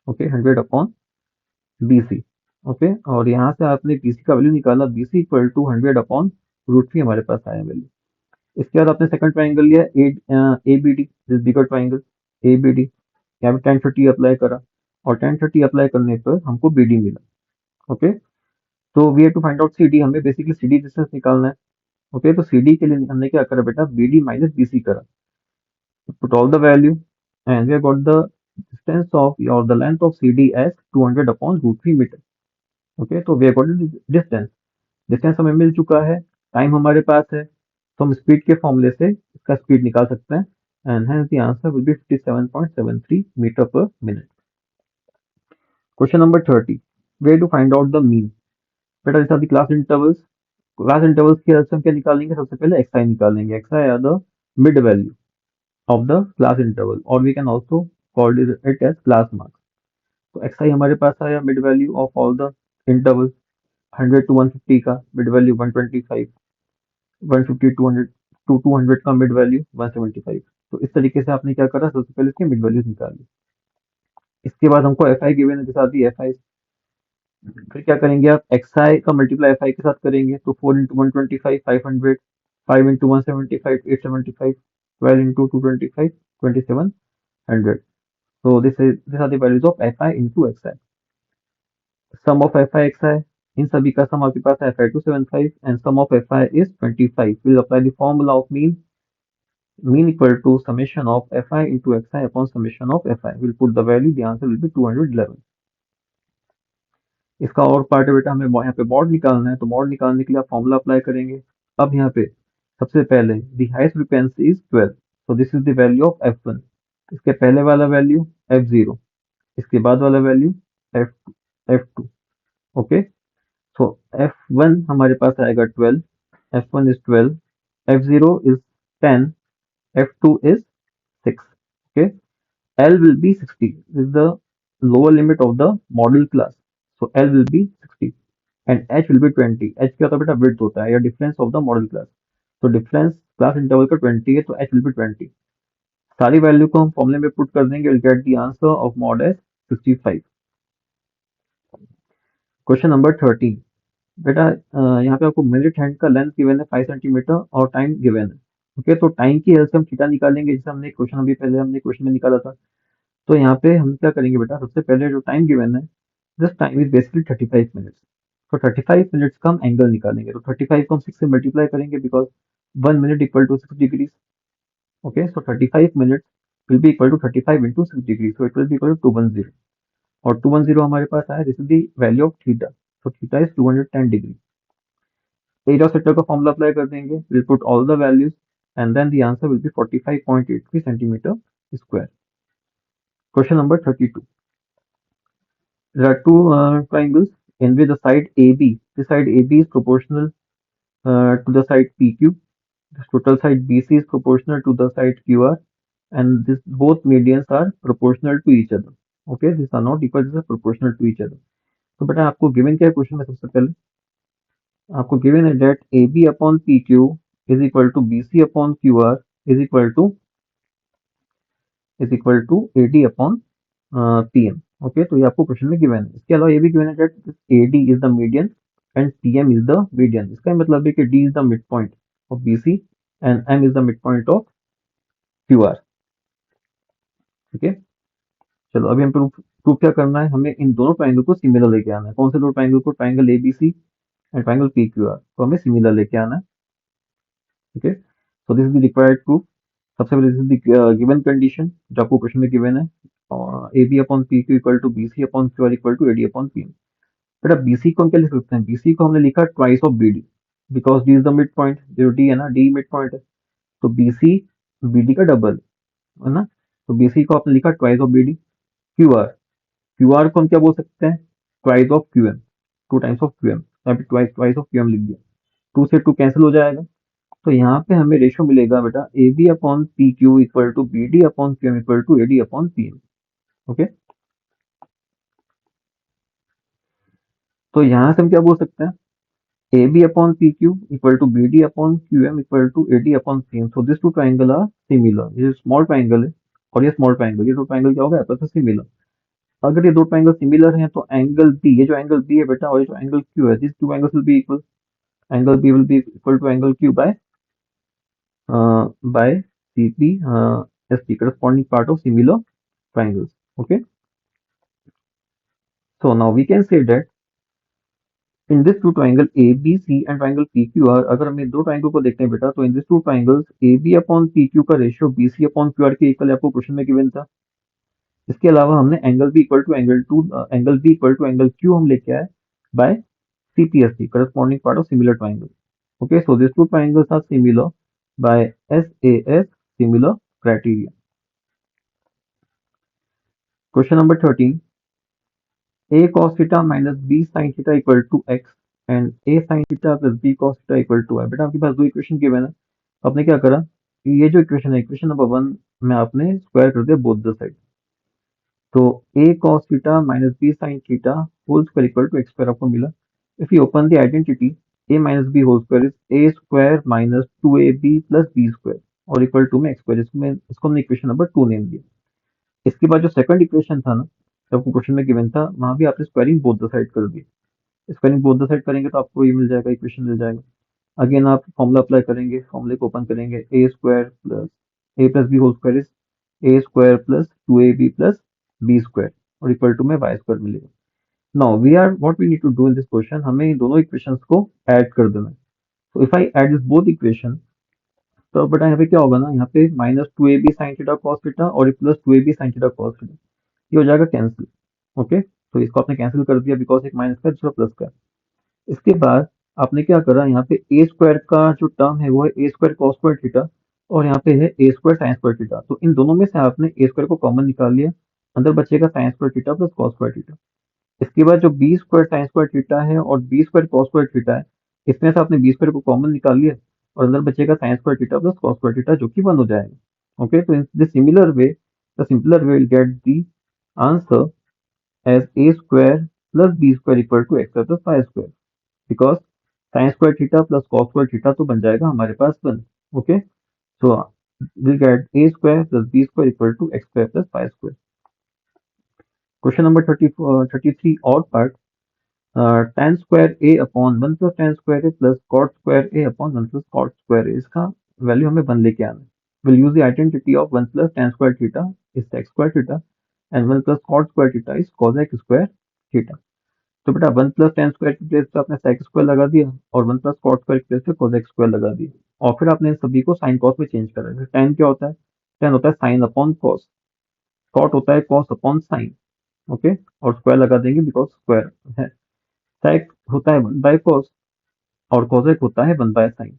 okay, 100 upon BC, okay. और यहाँ से आपने BC का वैल्यू निकाला, BC इक्वल टू 100 अपॉन √3 हमारे पास आया वैल्यू। इसके बाद आपने सेकंड ट्राइंगल लिया, ABD, this bigger triangle ABD। यहाँ पे tan 30 अप्लाई करा, और tan 30 अप्लाई करने पर हमको BD मिला, ओके। तो we have to find out CD, हमें बेसिकली CD डिस्टेंस निकालना है, ओके। तो CD के लिए हमने क्या करा बेटा, BD माइनस BC करा, put all the value, and we have got the distance of or the length of CD as 200 upon √3 metre, okay. तो we have got distance, distance हमें मिल चुका है, टाइम हमारे पास है, तो हम स्पीड के फॉर्मूले से इसका स्पीड निकाल सकते हैं, and hence the answer will be 57.73 metre पर minute. Question number 30, way to find out the mean. बेटा this are the class intervals. Class intervals की हेल्प से हम क्या निकालेंगे, सबसे पहले xi निकालेंगे। xi are the mid value of the class interval, or we can also call it as class mark. तो xi हमारे पास आया mid value of all the interval, 100 to 150 का मिड वैल्यू 125, 150 टू 200 का मिड वैल्यू 175। तो इस तरीके से आपने क्या करा, सबसे पहले इसके मिड वैल्यूज निकाली। इसके बाद हमको fi गिवन है, के साथ ही fi, फिर क्या करेंगे आप, xi का मल्टीप्लाई fi के साथ करेंगे, तो 4 into 125 500, 5 into 175 875, 12 into 225 2700। So these are the values of fi into xi. Sum of fi xi, इन सभी का सम आपके पास है fi 275 and sum of fi is 25. We'll apply the formula of mean equal to summation of fi into xi upon summation of fi. We'll put the value, the answer will be 211. इसका और पार्ट है बेटा, हमें यहाँ पे मॉड निकालना है, तो मॉड निकालने के लिए आप फॉर्मूला अप्लाई करेंगे। अब यहाँ पे सबसे पहले the highest frequency is 12, so this is the value of f1। इसके पहले वाला वैल्यू f0, इसके बाद वाला वैल्यू f2, ओके। सो f1 हमारे पास आएगा 12, f1 is 12, f0 is 10, f2 is 6, okay. L will be 60, this is the lower limit of the model class, so L will be 60 and H will be 20। H क्या होता है बेटा, width होता है या difference of the model class, तो डिफरेंस क्लास इंटरवल का 20 है, तो H will be 20। सारी वैल्यू को हम फॉर्मूले में पुट कर देंगे, will get the answer of mod S 65। Question number 13, बेटा यहाँ पे आपको मिलिट हैंड का लेंथ गिवन है 5 सेंटीमीटर और टाइम गिवन है, ओके, तो टाइम की हेल्प से हम थीटा निकालेंगे, जैसे हमने क्वेश्चन अभी पहले हमने क्वेश्चन में निकाला था। तो यहाँ पे हम क्या करेंगे बेटा, सबसे पहले जो टाइम गिवन है, this time is basically 35 minutes. तो 35 मिनट्स का हम एंगल निकालेंगे, तो 35 को हम 6 से मल्टीप्लाई करेंगे, because 1 minute equal to 6 degrees. Okay, so 35 minutes will be equal to 35 into 6 degree, so it will be equal to 210, और 210 हमारे पास आया, this is the value of theta. तो theta is 210 degree. Area of sector का फॉर्मूला अप्लाई कर देंगे, will put all the values, and then the answer will be 45.83 centimetre square. Question number 32। There are two triangles in which the side AB, the side AB is proportional to the side PQ. The total side BC is proportional to the side QR, and this both medians are proportional to each other. Okay, these are not equal, these are proportional to each other. तो बेटा आपको गिवन क्या है क्वेश्चन में, सबसे पहले आपको गिवन है that A B upon P Q is equal to B C upon Q R is equal to A D upon P M. Okay, तो ये आपको क्वेश्चन में गिवन है। इसके अलावा ये भी गिवन है that A D is the median and P M is the median. इसका मतलब है कि D is the mid point of B C and M is the mid point of Q R. ठीक है, चलो अभी हम प्रूफ प्रूफ क्या करना है, हमें इन दोनों ट्राइंगल को सिमिलर लेके आना है। कौन से दो ट्राइंगल को, triangle A B C and triangle P Q R को हमें सिमिलर लेके आना है। ठीक है, so this is the required proof. सबसे पहले this is the given condition जो आपको क्वेश्चन में गिवन है, A B upon P Q equal to B C upon Q R equal to A D upon P M. बेटा बीसी को हम क्या लिख सकते हैं, बीसी को हमने लिखा twice of B D, because D is the mid point, जो डी है ना, डी मिड पॉइंट है, तो बीसी बीडी का डबल है ना। तो बीसी को आपने लिखा twice of BD. Q R को हम क्या बोल सकते हैं, twice of Q M, 2 times of Q M, यहाँ पे twice twice of Q M लिख दिया। 2 से 2 कैंसिल हो जाएगा, तो यहाँ पे हमें रेशो मिलेगा बेटा A B upon P Q equal to B D upon Q M equal to A D upon P M. Okay, तो यहाँ से हम क्या बोल सकते हैं, AB upon PQ equal to BD upon QM equal to AD upon CM. So these two triangle are similar. ये स्मॉल ट्राइंगल है और ये स्मॉल ट्राइंगल, ये दो ट्राइंगल क्या होगा, आपस में सिमिलर। अगर ये दो ट्राइंगल सिमिलर हैं तो एंगल बी, ये जो एंगल बी है बेटा और ये जो एंगल क्यू है, this two angles will be equal. Angle B will be equal to angle Q by CP ST, corresponding part of similar triangles. Okay, so now we can say that in this two triangle A B C and triangle P Q R, अगर हम इन दो ट्राइंगल को देखते हैं बेटा, तो in this two triangles A B upon P Q का ratio B C upon Q R के इक्वल आपको क्वेश्चन में गिवन था। इसके अलावा हमने angle B equal to angle Q हम लेके आए by C P S T, corresponding part of similar triangle. Okay, so this two triangles are similar by S A S similar criteria. Question number 13, a cos theta minus b sin theta equal to x and a sin theta plus b cos theta equal to y। बेटा आपके पास दो इक्वेशन गिवन है, आपने क्या करा, ये जो इक्वेशन है, इक्वेशन नंबर 1 में आपने स्क्वायर कर दिया बोथ द साइड। तो a cos theta minus b sin theta whole square equal to x square आपको मिला। If you open the identity, a minus b whole square is a square minus 2ab plus b square और इक्वल टू में x स्क्वायर, इसको हमने इक्वेशन नंबर 2 नेम दिया। इसके बाद जो सेकंड इक्वेशन था ना, जब आपको क्वेश्चन में गिवन था, वहां भी आपने स्क्वायरिंग बोथ द साइड कर दी। स्क्वायरिंग बोथ द साइड करेंगे तो आपको ये मिल जाएगा, इक्वेशन मिल जाएगा। अगेन आप फॉर्मूला अप्लाई करेंगे, फॉर्मूले को ओपन करेंगे, A square plus A plus B whole square is A square plus 2ab plus B square और इक्वल टू में वाई स्क्वायर मिलेगा। Now we are what we need to do in this question, हमें इन दोनों इक्वेशंस को ऐड कर देना है। तो if I add this both equation, तो बेटा यहाँ पे क्या होगा ना, यहाँ पे minus 2ab sine theta cos theta और plus 2ab sine theta cos theta, ये हो जाएगा कैंसिल। ओके, तो इसको आपने कैंसिल कर दिया, बिकॉज एक माइनस का दूसरा प्लस का। इसके बाद आपने क्या करा, यहाँ पे ए स्क्वायर का जो टर्म है वो है A square cos square theta और यहाँ पे है A square sine square theta. तो इन दोनों में से आपने ए स्क्वायर को कॉमन निकाल लिया, अंदर बचेगा sine square theta plus cos square theta. इसके बाद जो B square sine square theta है और B square cos square theta है, इसमें से आपने बी स्क्वायर को कॉमन निकाल लिया और अंदर बचेगा sine square theta plus cos square theta, जो कि 1 हो जाएगा। ओके, तो in this similar way, the simpler way will get the answer as a square plus b square equal to x plus y square, because sin square theta plus cos square theta तो बन जाएगा हमारे पास 1। Okay, so we'll get a square plus b square equal to x square plus y square। Question number 33 और part, tan square a upon 1 plus tan square a plus cot square a upon 1 plus cot square a, इसका वैल्यू हमें 1 लेके आना है। Will use the identity of 1 plus tan square theta is sec square theta and 1 plus cot square theta is cosec square theta. तो बेटा 1 प्लस tan स्क्वायर की प्लेस पे आपने sec स्क्वायर लगा दिया और 1 प्लस cot स्क्वायर की प्लेस पे cosec स्क्वायर लगा दिया, और फिर आपने इन सभी को sin cos में चेंज करा है। tan क्या होता है? tan होता है sin अपॉन cos, cot होता है cos अपॉन sin। ओके, और स्क्वायर लगा देंगे बिकॉज स्क्वायर है। sec होता है 1 बाय cos और cosec होता है 1 बाय sin।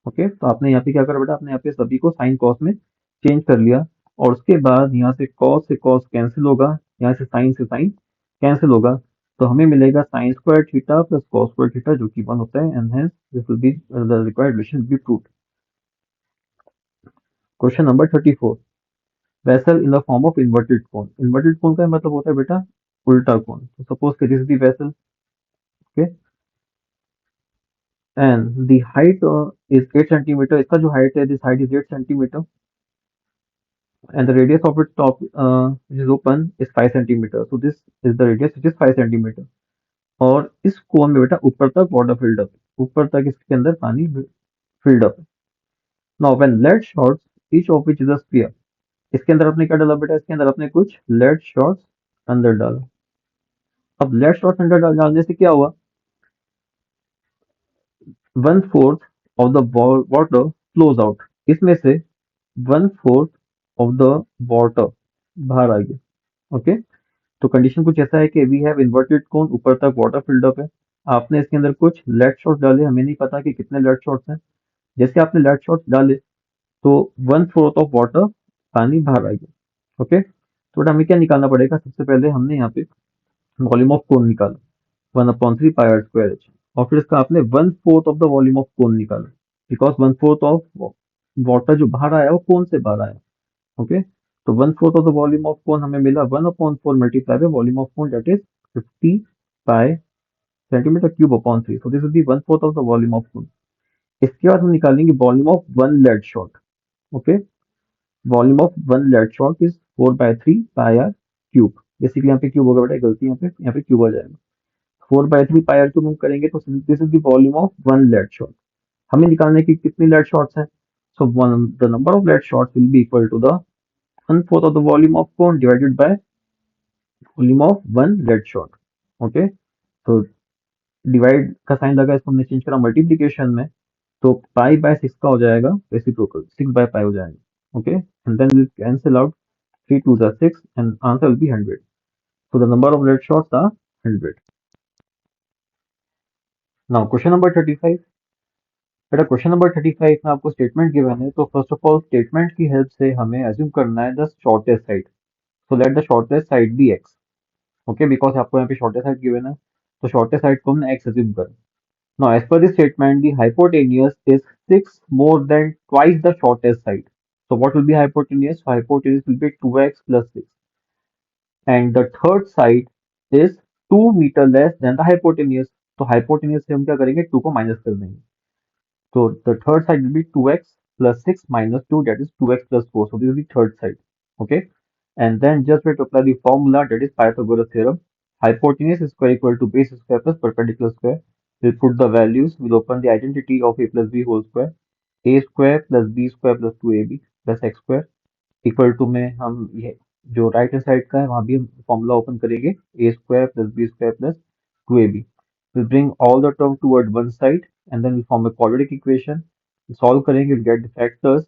ओके, तो आपने यहाँ पे क्या करा बेटा, आपने यहाँ पे सभी को साइन कॉस में चेंज कर लिया, और उसके बाद यहाँ से कॉस कैंसिल होगा, यहाँ से साइन कैंसिल होगा, तो हमें मिलेगा sign square theta plus cos square theta जो कि 1 होता है, and hence this will be the required relation will be proved. Question number 34, vessel in the form of inverted cone. Inverted कोन का मतलब होता है बेटा उल्टा कोन। तो सपोज कि this is the vessel, okay, and the height is 8 centimetre. इसका जो हाइट है, this height is 8 centimetre, and the radius of its top which is open is 5 centimeter. So this is the radius which is 5 centimeter. और इस कोन में बेटा ऊपर तक वाटर फिल्ड अप, ऊपर तक इसके अंदर पानी filled up. Now when lead shots each of which is a sphere. इसके अंदर आपने क्या डाला बेटा, इसके अंदर आपने कुछ लेड शॉट्स अंदर डाला। अब लेड शॉट्स अंदर डालने से क्या हुआ, 1/4 of the water flows out. इसमें से 1/4 ऑफ द वाटर बाहर आ गया। ओके, तो कंडीशन कुछ ऐसा है कि वी हैव इन्वर्टेड कोन, ऊपर तक वाटर फिल्ड अप है। आपने इसके अंदर कुछ लेड शॉट्स डाले, हमें नहीं पता कि कितने लेड शॉट्स हैं। जैसे आपने लेड शॉट्स डाले तो 1/4 ऑफ वाटर पानी बाहर आ गया। ओके, तो बेटा हमें क्या निकालना पड़ेगा, सबसे पहले हमने यहाँ पे वॉल्यूम ऑफ कोन निकाला 1/3 पाई आर स्क्वायर एच, और फिर इसका आपने 1/4 ऑफ द वॉल्यूम ऑफ कोन निकाला, बिकॉज 1/4 ऑफ वाटर जो बाहर आया वो कोन से बाहर आया। ओके, तो 1/4 of the volume of cone हमें मिला 1/4 multiply by volume of cone that is 50 pi centimetre cube upon 3। So this is the 1/4 of the volume of cone. इसके बाद हम निकालेंगे volume of one lead shot. Okay, volume of one lead shot is 4/3 pi R cube. Basically यहाँ पे क्यूब होगा बेटा, गलती यहाँ पे क्यूब आ जाएगा। 4/3 पाई आर क्यूब हम करेंगे तो this is the volume of one lead shot. हमें निकालना है कि कितनी लेड शॉट्स हैं। So the number of lead shots will be equal to the 1/4 of the volume of cone divided by volume of one lead shot। Okay, तो डिवाइड का साइन लगा, इसको हमने चेंज करा मल्टीप्लीकेशन में, तो पाई बाय 6 का हो जाएगा रेसिप्रोकल, 6/पाई हो जाएगा। Okay, and then will cancel out, 3 2 are 6 and answer will be 100। So the number of lead shots are 100। Now question number 35। बेटा क्वेश्चन नंबर 35 में आपको स्टेटमेंट गिवन है, तो फर्स्ट ऑफ ऑल स्टेटमेंट की हेल्प से हमें एज्यूम करना है the shortest side. So let the shortest side be x। Okay, because आपको यहाँ पे शॉर्टेस्ट साइड गिवन है, तो शॉर्टेस्ट साइड को हमने x अज्यूम कर। Now as per this statement the hypotenuse is 6 more than twice the shortest side। So what will be hypotenuse? So hypotenuse will be 2x plus 6, and the third side is 2 meter less than the hypotenuse। तो hypotenuse से हम क्या करेंगे, 2 को माइनस कर देंगे, तो the third side will be 2x plus 6 minus 2, that is 2x plus 4। So this is the third side। Okay, and then just we have to apply the formula, that is Pythagoras theorem। Hypotenuse is square equal to base square plus perpendicular square। We'll put the values, we'll open the identity of a plus b whole square, a square plus b square plus 2ab plus x square equal to में हम ये जो राइट हैंड साइड का है वहां भी हम फॉर्मूला ओपन करेंगे, A square plus B square plus 2ab। We'll bring all the term toward one side and then we'll form a quadratic equation। Solve करेंगे, we'll get the factors,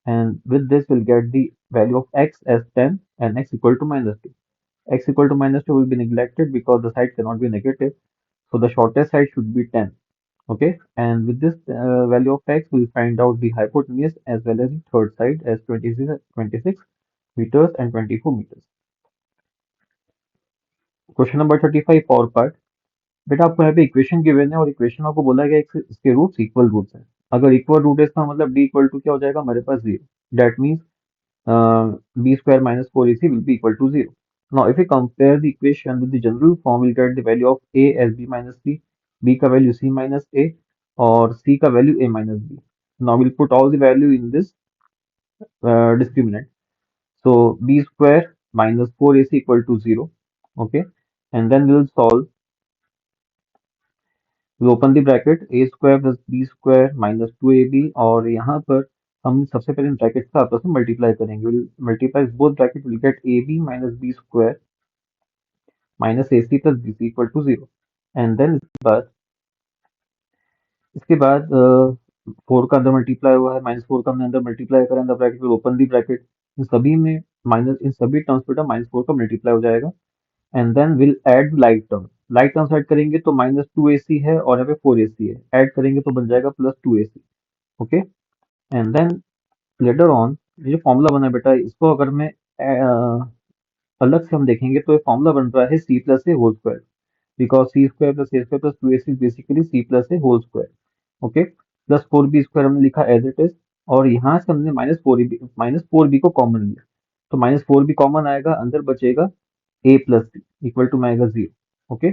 and with this we'll get the value of x as 10 and x equal to minus 2। X equal to minus 2 will be neglected because the side cannot be negative, so the shortest side should be 10। Okay, and with this value of x we'll find out the hypotenuse as well as the third side as 26 meters and 24 meters। Question number 35 power part. बेटा आपको यहाँ पे इक्वेशन गिवन है और इक्वेशन आपको बोला गया है इसके रूट्स इक्वल रूट्स हैं। अगर इक्वल रूट है इसका मतलब d इक्वल टू क्या हो जाएगा हमारे पास 0। That means b square minus 4ac will be equal to 0। Now if we compare the equation with the general form, we'll get the value of a as b minus c, b का value c minus a और c का value a minus b। Now we'll put all the value in this discriminant। So b square minus 4ac equal to 0। Okay, and then we'll solve will open the bracket A square plus B square minus 2ab, और यहाँ पर हम सबसे पहले ब्रैकेट का आपस में मल्टीप्लाई करेंगे। Will multiply both bracket, will get ab minus B square minus ac plus bc equal to 0। And then इसके बाद 4 का अंदर मल्टीप्लाई हुआ है, -4 का हमने अंदर मल्टीप्लाई करा, अंदर bracket will open the bracket, इन सभी में माइनस, इन सभी टर्म्स बेटा -4 का मल्टीप्लाई हो जाएगा। And then will add like terms add करेंगे तो -2ac है और यहाँ पे 4ac है, ऐड करेंगे तो बन जाएगा +2ac। Okay. And then later on ये जो फॉर्मूला बना है बेटा, इसको अगर मैं अलग से हम देखेंगे तो ये फॉर्मूला बन रहा है c plus A whole square, because c square plus A square plus 2ac basically c plus A whole square. Okay. Plus 4b square हमने लिखा एज इट इज, और यहाँ से हमने माइनस फोर बी को कॉमन लिया, तो -4b कॉमन आएगा, अंदर बचेगा a plus C equal to में आएगा 0। ओके।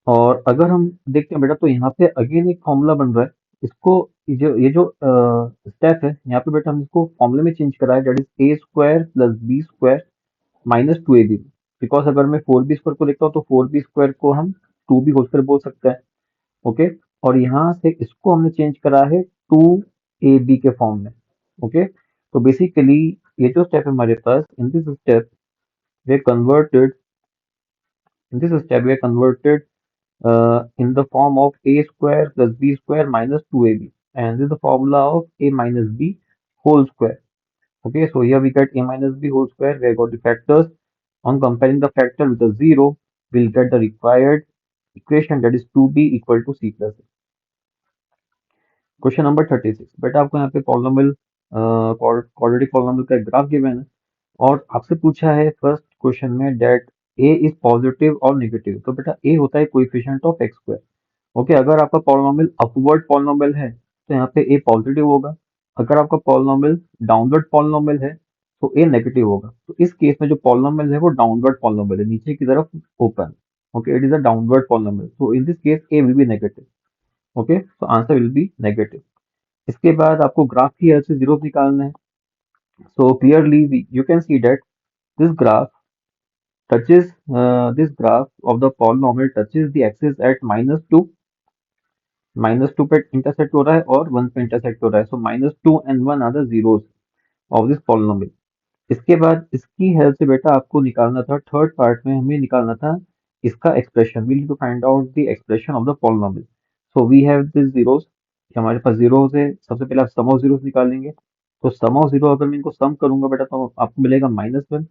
और अगर हम देखते हैं बेटा तो यहाँ पे अगेन एक फॉर्मूला बन रहा है, इसको ये जो स्टेप है यहाँ पे बेटा हम इसको फॉर्मूले में चेंज करा है, that is A square plus B square -2ab। Because अगर मैं 4b स्क्वायर को लिखता हूँ तो 4b स्क्वायर को हम 2b होल स्क्वायर बोल सकते हैं। ओके। और यहाँ से इसको हमने चेंज करा है 2ab के फॉर्म में। ओके। तो बेसिकली ये जो स्टेप है हमारे पास, we converted in this step we converted in the form of a square plus b square minus 2ab, and this is the formula of a minus b whole square. Okay, so here we get a minus b whole square, we got the factors. On comparing the factor with a 0, we'll get the required equation, that is 2b equal to c plus a. Question number 36 बेटा, आपको यहाँ पे पॉलिनोमियल क्वाड्रेटिक पॉलिनोमियल का एक ग्राफ गिवन है, और आपसे पूछा है फर्स्ट क्वेश्चन में डेट ए इज पॉजिटिव और नेगेटिव। तो बेटा ए होता है coefficient of x square. Okay. अगर आपका पॉलिनोमियल अपवर्ड पॉलिनोमियल है तो यहाँ पे ए पॉजिटिव होगा, अगर आपका पॉलिनोमियल डाउनवर्ड पॉलिनोमियल है तो ए नेगेटिव होगा। तो इस केस में जो पॉलिनोमियल है वो डाउनवर्ड पॉलिनोमियल है, नीचे की तरफ open. Okay, it is a downward polynomial, so in this case A will B negative. Okay, so answer will B negative. इसके बाद आपको ग्राफ की हेल्प से जीरो निकालना है। So clearly you can see that this graph this graph of the polynomial touches the axis at -2 पे इंटरसेक्ट हो रहा है और 1 पे इंटरसेक्ट हो रहा है, so -2 and 1 are the zeros of this polynomial. इसके बाद इसकी हेल्प से बेटा आपको निकालना था, थर्ड पार्ट में हमें निकालना था इसका expression. We need to find out the expression of the polynomial. So we have this zeros, हमारे पास जीरोस है, सबसे पहले आप सम ऑफ जीरोस निकालेंगे। तो सम ऑफ जीरो अगर मैं इनको सम करूंगा बेटा तो आपको मिलेगा -1।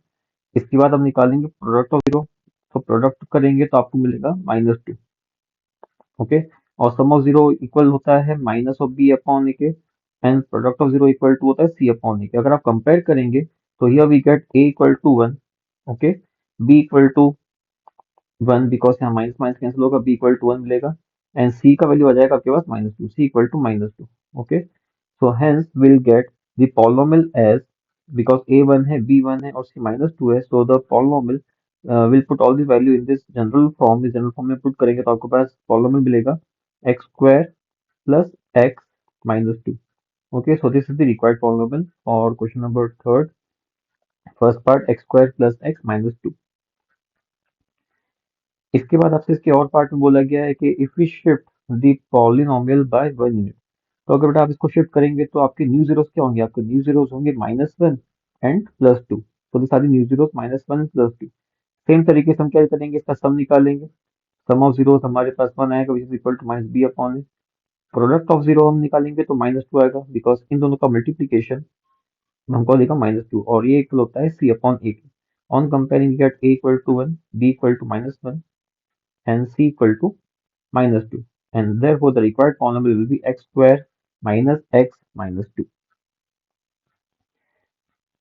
इसके बाद हम निकालेंगे प्रोडक्ट ऑफ जीरो, तो प्रोडक्ट करेंगे तो आपको मिलेगा -2। ओके। और सम ऑफ जीरो इक्वल होता है minus of B upon A के, and product of zero equal to होता है सी अपॉन ए के। अगर आप कंपेयर करेंगे तो here we get A equal to 1। Okay. B equal to 1, because यहाँ माइनस माइनस कैंसिल होगा, बी इक्वल टू 1 मिलेगा, एंड सी का वैल्यू आ जाएगा आपके पास -2, C equal to -2। Okay. So hence will get the polynomial as, because A 1 है, बी 1 है और सी -2 है, so the polynomial will put all the value in this general form. इस जनरल फॉर्म में पुट करेंगे तो आपके पास पॉलिनोमियल मिलेगा x square plus x -2। Okay, so this is the required polynomial for question number third, first part x square plus x -2। इसके बाद आपसे इसके और पार्ट में बोला गया है कि if we shift the polynomial by 1 unit, तो अगर बेटा आप इसको शिफ्ट करेंगे तो आपके न्यू जीरोस क्या होंगे, आपके न्यू जीरोस होंगे -1 एंड +2। तो this are the new zeros -1 +2। Same तरीके से हम क्या करेंगे, इसका सम निकालेंगे। सम ऑफ जीरोस हमारे पास 1 आएगा, which is equal to -b upon A. Product of zero हम निकालेंगे तो -2 आएगा, बिकॉज इन दोनों का मल्टीप्लीकेशन हमको देगा -2, और ये इक्वल होता है सी अपॉन ए के। On comparing get A equal to 1, B equal to -1 and C equal to -2, and therefore the required polynomial will be X square minus X -2।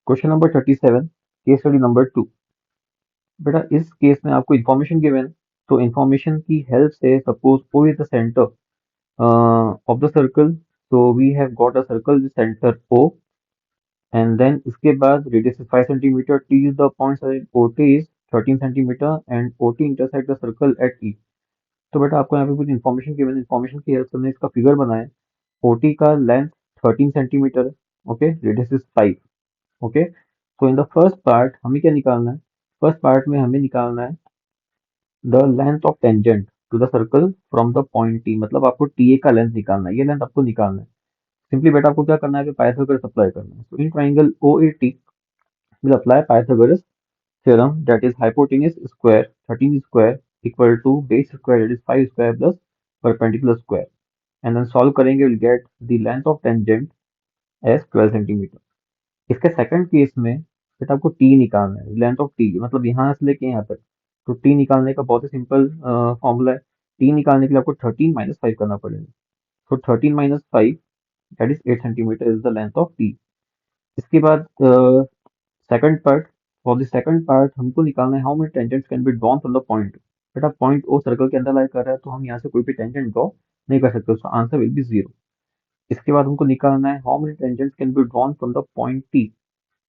Question number 37, case study number 2। बेटा इस केस में आपको इन्फॉर्मेशन गिवन है, तो इन्फॉर्मेशन की हेल्प से suppose O is the centre of the circle, so we have got a circle with center O, and then इसके बाद radius is 5 centimeter, T is the point, OT is 13 centimeter and OT intersect the circle at E। तो बेटा आपको यहाँ पे कुछ इन्फॉर्मेशन की इन्फॉर्मेशन की हेल्प से हमने इसका फिगर बनाया है। OT का लेंथ 13 सेंटीमीटर है, ओके, रेडियस इज 5। ओके। तो इन द फर्स्ट पार्ट हमें क्या निकालना है, फर्स्ट पार्ट में हमें निकालना है the length of tangent. To the circle from the point T, मतलब आपको टी ए का लेंथ निकालना है, ये लेंथ आपको निकालना है। सिंपली बेटा आपको क्या करना है, पाइथागोरस अप्लाई करना है। तो in triangle O A T will apply Pythagoras theorem, that is hypotenuse square 13 square equal to base square, that is 5 square plus perpendicular square, and then solve करेंगे, will get the length of tangent as 12 centimetre. इसके सेकंड केस में बेटा आपको टी निकालना है, लेंथ ऑफ टी, मतलब यहाँ से लेके यहाँ तक। तो टी निकालने का बहुत ही सिंपल फॉर्मूला है। टी निकालने के लिए आपको 13 माइनस 5 करना पड़ेगा। तो 13 minus 5 that is 8 centimetre is the length of T. इसके बाद second part, for the second part हमको निकालना है how many tangents can be drawn from the point. बेटा पॉइंट ओ सर्कल के अंदर लाई कर रहा है, तो हम यहाँ से कोई भी टेंजेंट ड्रॉ नहीं कर सकते, उसका आंसर विल बी जीरो। इसके बाद हमको निकालना है how many tangents can be drawn from the point T.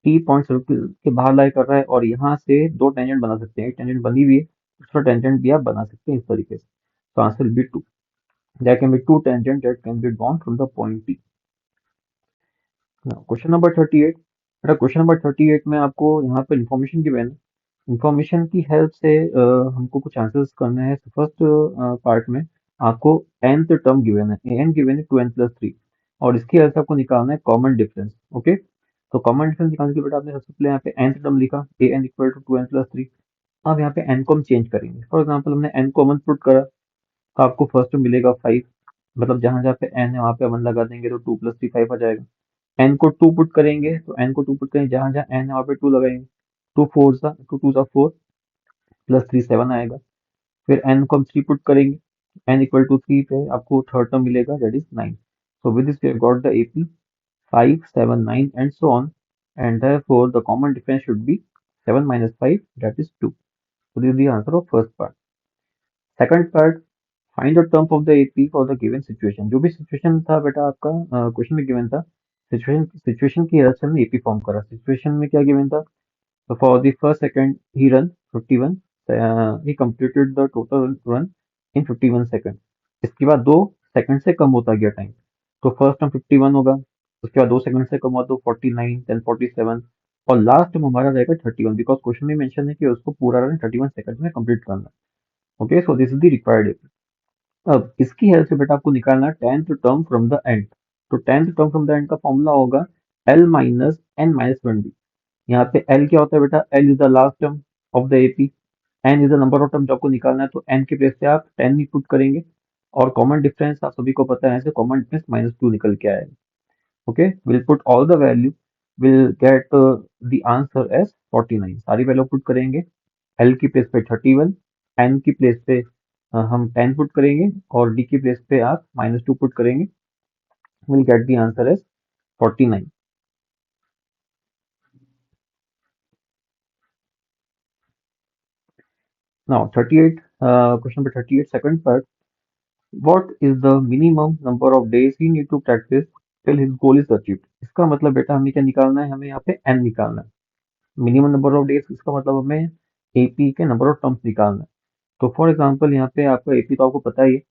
T point circle के बाहर लाई कर रहा है, और यहाँ से दो टेंजेंट बना सकते हैं, एक टेंजेंट बनी हुई है, दूसरा टेंजेंट भी आप बना सकते हैं इस तरीके से। तो answer will be two, there can be two tangent that can be drawn from the point T. Question number 38। बेटा क्वेश्चन नंबर 38 में आपको यहाँ पर इंफॉर्मेशन गिवन है। इंफॉर्मेशन की हेल्प से हमको कुछ आंसर्स करना है। फर्स्ट पार्ट में आपको nth टर्म गिवन है, an गिवन है 2n+3, और इसकी हेल्प से आपको निकालना है कॉमन डिफरेंस। ओके, तो कॉमन डिफरेंस निकालने के लिए बेटा आपने सबसे पहले यहाँ पे nth टर्म लिखा, an इक्वल टू 2n+3। अब यहाँ पे n को हम चेंज करेंगे। फॉर एग्जाम्पल हमने n कॉमन पुट करा, तो आपको फर्स्ट मिलेगा 5, मतलब जहां जहाँ पे n है वहां पे 1 लगा देंगे, तो 2 + 3 5 आ जाएगा। n को 2 पुट करेंगे, तो n को 2 पुट करेंगे, जहां जहां n है वहां पे 2 लगाएंगे, 2 4 प्लस 3 7 आएगा। फिर n को हम 3 पुट करेंगे, n इक्वल टू 3 पे आपको थर्ड टर्म मिलेगा, that is 9। So with this we have got the AP 5 7 9 and so on, and therefore the common difference should be 7 minus 5, that is 2. So this is the answer of first part. Second part, find the term of the AP for the given situation. जो भी सिचुएशन था बेटा आपका क्वेश्चन में गिवन था, सिचुएशन की हेल्प से हमने AP फॉर्म करा। सिचुएशन में क्या गिवन था, so for the first second he run 51, he completed the total run in 51 second. इसके बाद 2 सेकंड से कम होता गया टाइम, तो फर्स्ट टर्म 51 होगा, उसके बाद 2 सेकंड से कम हुआ तो 49, देन 47, और लास्ट टर्म हमारा रहेगा 31, बिकॉज क्वेश्चन में मेंशन है कि उसको पूरा रन 31 सेकंड में कंप्लीट करना है। Okay, so this is the required AP। अब इसकी हेल्प से बेटा आपको निकालना है tenth term from the end. तो tenth term from the end का फॉर्मूला होगा L minus n minus 1D। यहाँ पे L क्या होता है बेटा, L is the last term of the AP, n is the number of term जो आपको निकालना है, तो n के प्लेस पे आप 10 ही पुट करेंगे, और कॉमन डिफरेंस आप सभी को पता है, ऐसे कॉमन डिफरेंस -2 निकल के आएगा। ओके, will put all the value, will get the answer as 49। सारी वैल्यू पुट करेंगे, L की प्लेस पे 31, n की प्लेस पे हम 10 पुट करेंगे, और D की प्लेस पे आप -2 पुट करेंगे, will get the answer as 49। Now 38, question number 38 second part, what is the minimum number of days he need to practice till his goal is achieved. इसका मतलब बेटा हमें क्या निकालना है, हमें यहाँ पे n निकालना है। मिनिमम नंबर ऑफ डेज, इसका मतलब हमें AP के नंबर ऑफ टर्म्स निकालना है। तो फॉर एग्जांपल यहाँ पे आपका AP तो आपको पता ही है,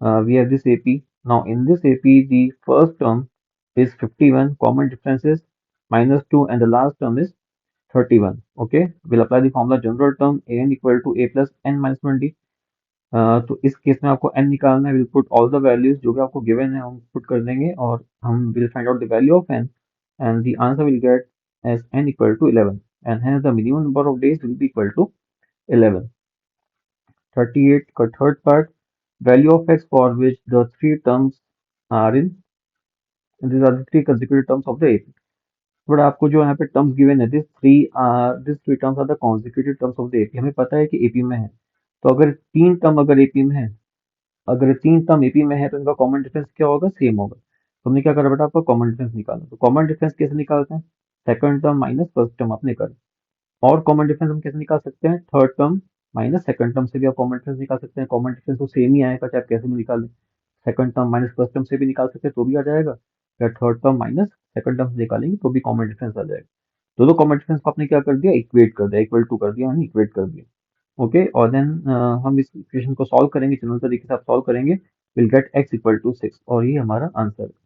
we have this AP. Now in this AP, the first term is 51, common difference is -2, and the last term is 31. Okay, we'll apply the formula general term an equal to a plus n minus 1D. तो इस केस में आपको n निकालना है, will put all the values जो भी आपको गिवन है हम पुट कर देंगे, और हम will find out the value of n, and the answer will get as n equal to 11, and hence the minimum number of days will be equal to 11। 38 का third part, value of x for which the three terms are in, these are the three consecutive terms of the AP। But आपको जो यहाँ पे टर्म्स गिवन है, this three terms are the consecutive terms of the AP। हमें पता है कि AP में है, तो अगर तीन टर्म अगर AP में है, अगर तीन टर्म AP में है, तो इनका कॉमन डिफरेंस क्या होगा, सेम होगा। तो हमने क्या करा बेटा, आपको कॉमन डिफरेंस निकालना। तो कॉमन डिफरेंस कैसे निकालते हैं, second term minus first term आपने कर। और कॉमन डिफरेंस हम कैसे निकाल सकते हैं, third term minus second term से भी आप कॉमन डिफरेंस निकाल सकते हैं। कॉमन डिफरेंस तो सेम ही आएगा, चाहे आप कैसे भी निकालें। Second term minus first term से भी निकाल सकते हैं तो भी आ जाएगा, या third term minus second term से निकालेंगे तो भी कॉमन डिफरेंस आ जाएगा। दोनों कॉमन डिफरेंस को आपने क्या कर दिया, इक्वेट कर दिया, इक्वल टू कर दिया, यानी इक्वेट कर दिया। ओके, और देन हम इस इक्वेशन को सॉल्व करेंगे, जनरल तरीके से आप सॉल्व करेंगे, will get x equal to 6, और ये हमारा आंसर है।